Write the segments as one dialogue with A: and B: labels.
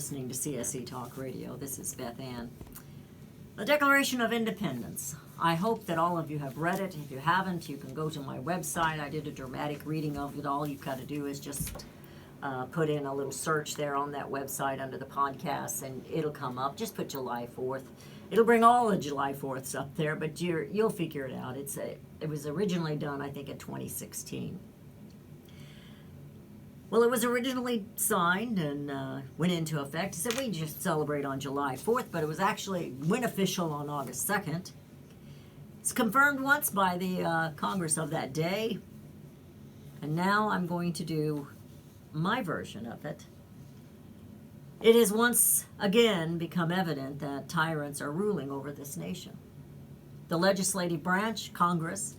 A: listening to CSE Talk Radio. This is Beth Ann. The Declaration of Independence. I hope that all of you have read it. If you haven't, you can go to my website. I did a dramatic reading of it. All you've got to do is just put in a little search there on that website under the podcast, and it'll come up. Just put July 4th. It'll bring all the July 4ths up there, but you'll figure it out. It was originally done, I think, in 2016. Well, it was originally signed and went into effect. It said we just celebrate on July 4th, but it was actually went official on August 2nd. It's confirmed once by the Congress of that day, and now I'm going to do my version of it. It has once again become evident that tyrants are ruling over this nation. The legislative branch, Congress,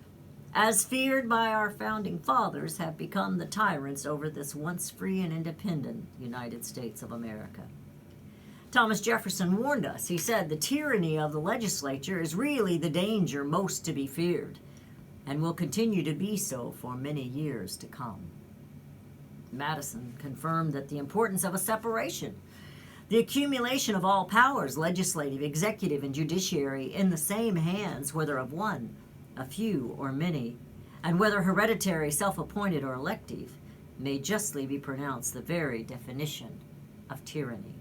A: as feared by our founding fathers, have become the tyrants over this once free and independent United States of America. Thomas Jefferson warned us. He said, "The tyranny of the legislature is really the danger most to be feared, and will continue to be so for many years to come." Madison confirmed that the importance of a separation, the accumulation of all powers, legislative, executive, and judiciary, in the same hands, whether of one, a few, or many, and whether hereditary, self-appointed, or elective, may justly be pronounced the very definition of tyranny.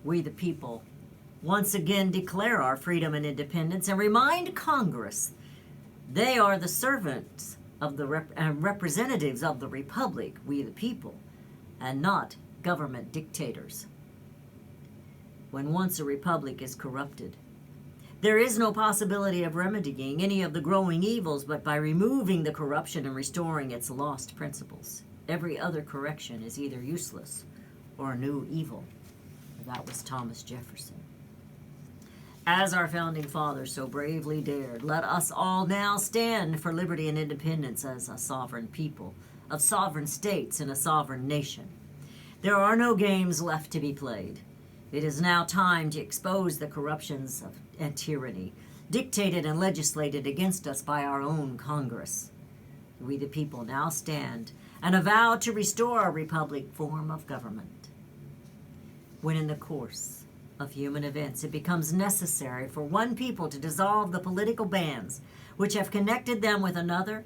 A: We, the people, once again declare our freedom and independence and remind Congress they are the servants of the representatives of the Republic, we the people, and not government dictators. When once a republic is corrupted, there is no possibility of remedying any of the growing evils but by removing the corruption and restoring its lost principles. Every other correction is either useless or a new evil. That was Thomas Jefferson. As our founding fathers so bravely dared, let us all now stand for liberty and independence as a sovereign people, of sovereign states and a sovereign nation. There are no games left to be played. It is now time to expose the corruptions and tyranny dictated and legislated against us by our own Congress. We the people now stand and avow to restore a republic form of government. When in the course of human events it becomes necessary for one people to dissolve the political bands which have connected them with another,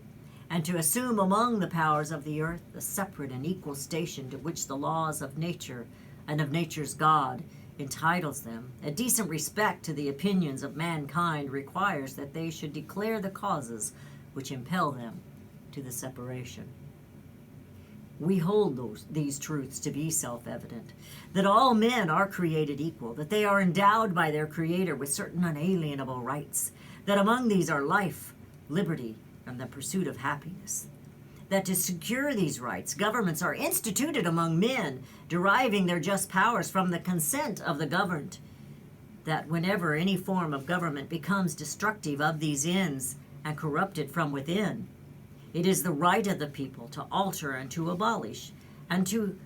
A: and to assume among the powers of the earth the separate and equal station to which the laws of nature and of nature's God entitles them, a decent respect to the opinions of mankind requires that they should declare the causes which impel them to the separation. We hold these truths to be self-evident, that all men are created equal, that they are endowed by their Creator with certain unalienable rights, that among these are life, liberty, and the pursuit of happiness, that to secure these rights, governments are instituted among men, deriving their just powers from the consent of the governed, that whenever any form of government becomes destructive of these ends and corrupted from within, it is the right of the people to alter and to abolish, and to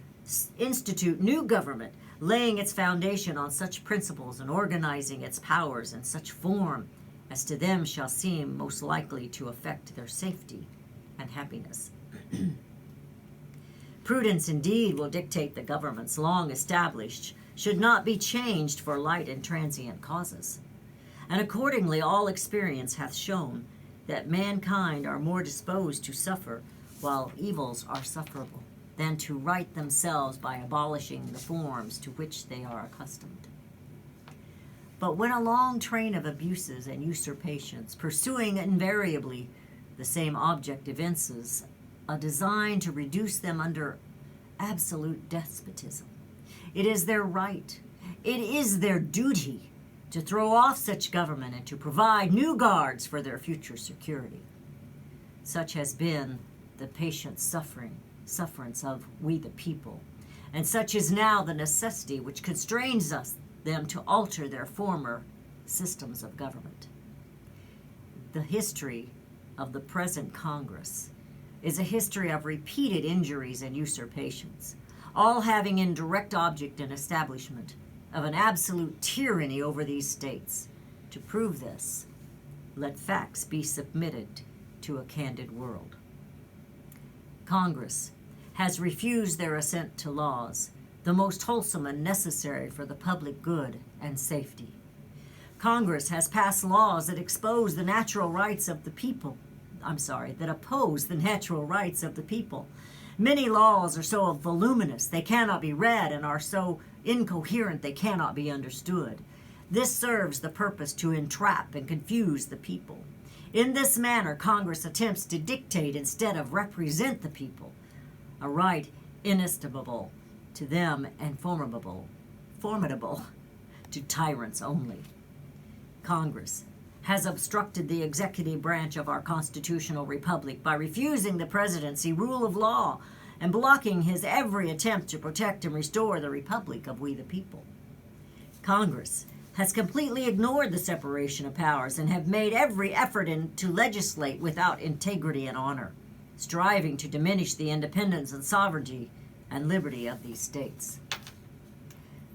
A: institute new government, laying its foundation on such principles and organizing its powers in such form as to them shall seem most likely to affect their safety and happiness. Prudence indeed will dictate the governments long established should not be changed for light and transient causes. And accordingly all experience hath shown that mankind are more disposed to suffer while evils are sufferable than to right themselves by abolishing the forms to which they are accustomed. But when a long train of abuses and usurpations, pursuing invariably the same object, evinces a design to reduce them under absolute despotism, it is their right, it is their duty to throw off such government and to provide new guards for their future security. Such has been the patient sufferance of we the people, and such is now the necessity which constrains them to alter their former systems of government. The history of the present Congress is a history of repeated injuries and usurpations, all having in direct object an establishment of an absolute tyranny over these states. To prove this, let facts be submitted to a candid world. Congress has refused their assent to laws the most wholesome and necessary for the public good and safety. Congress has passed laws that expose the natural rights of the people. That oppose the natural rights of the people. Many laws are so voluminous they cannot be read and are so incoherent they cannot be understood. This serves the purpose to entrap and confuse the people. In this manner, Congress attempts to dictate instead of represent the people, a right inestimable to them and formidable to tyrants only. Congress has obstructed the executive branch of our constitutional republic by refusing the presidency rule of law and blocking his every attempt to protect and restore the republic of we the people. Congress has completely ignored the separation of powers and have made every effort to legislate without integrity and honor, striving to diminish the independence and sovereignty and liberty of these states.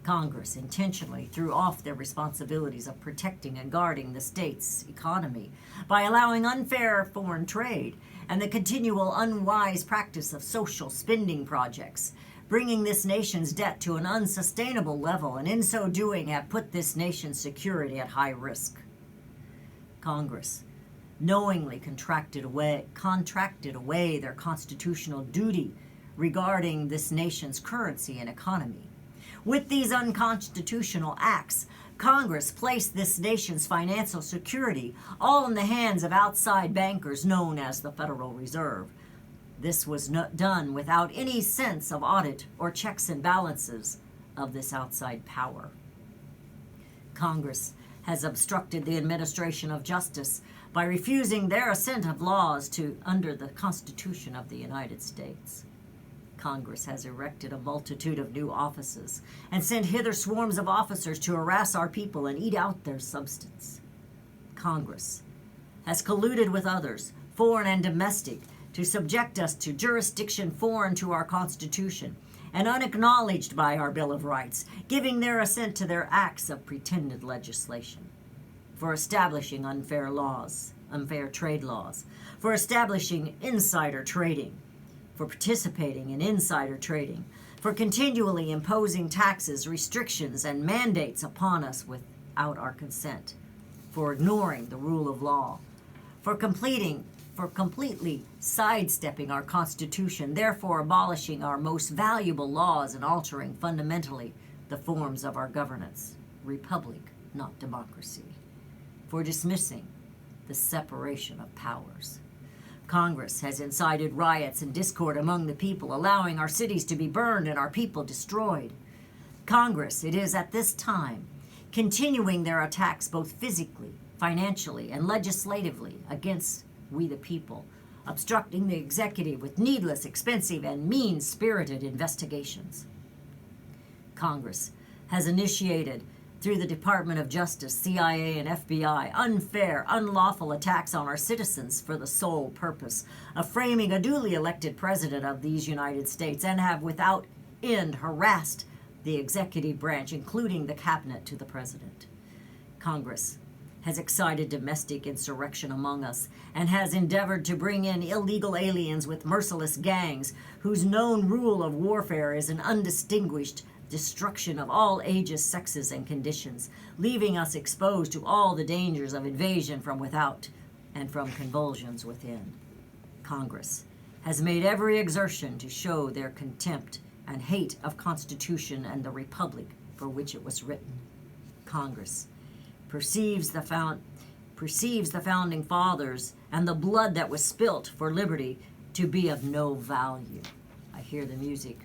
A: Congress intentionally threw off their responsibilities of protecting and guarding the state's economy by allowing unfair foreign trade and the continual unwise practice of social spending projects, bringing this nation's debt to an unsustainable level, and in so doing have put this nation's security at high risk. Congress knowingly contracted away their constitutional duty regarding this nation's currency and economy. With these unconstitutional acts, Congress placed this nation's financial security all in the hands of outside bankers known as the Federal Reserve. This was done without any sense of audit or checks and balances of this outside power. Congress has obstructed the administration of justice by refusing their assent of laws under the Constitution of the United States. Congress has erected a multitude of new offices and sent hither swarms of officers to harass our people and eat out their substance. Congress has colluded with others, foreign and domestic, to subject us to jurisdiction foreign to our Constitution and unacknowledged by our Bill of Rights, giving their assent to their acts of pretended legislation, for establishing unfair trade laws, for establishing insider trading, for participating in insider trading, for continually imposing taxes, restrictions, and mandates upon us without our consent, for ignoring the rule of law, for completely sidestepping our Constitution, therefore abolishing our most valuable laws and altering fundamentally the forms of our governance, republic, not democracy, for dismissing the separation of powers. Congress has incited riots and discord among the people, allowing our cities to be burned and our people destroyed. Congress, it is at this time, continuing their attacks both physically, financially, and legislatively against we the people, obstructing the executive with needless, expensive, and mean-spirited investigations. Congress has initiated, through the Department of Justice, CIA, and FBI, unfair, unlawful attacks on our citizens for the sole purpose of framing a duly elected president of these United States, and have without end harassed the executive branch, including the cabinet to the president. Congress has excited domestic insurrection among us and has endeavored to bring in illegal aliens with merciless gangs whose known rule of warfare is an undistinguished destruction of all ages, sexes, and conditions, leaving us exposed to all the dangers of invasion from without and from convulsions within. Congress has made every exertion to show their contempt and hate of Constitution and the Republic for which it was written. Congress perceives the founding fathers and the blood that was spilt for liberty to be of no value. I hear the music.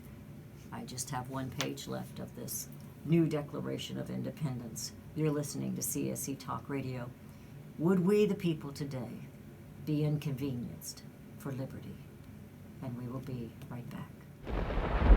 A: I just have one page left of this new Declaration of Independence. You're listening to CSC Talk Radio. Would we, the people today, be inconvenienced for liberty? And we will be right back.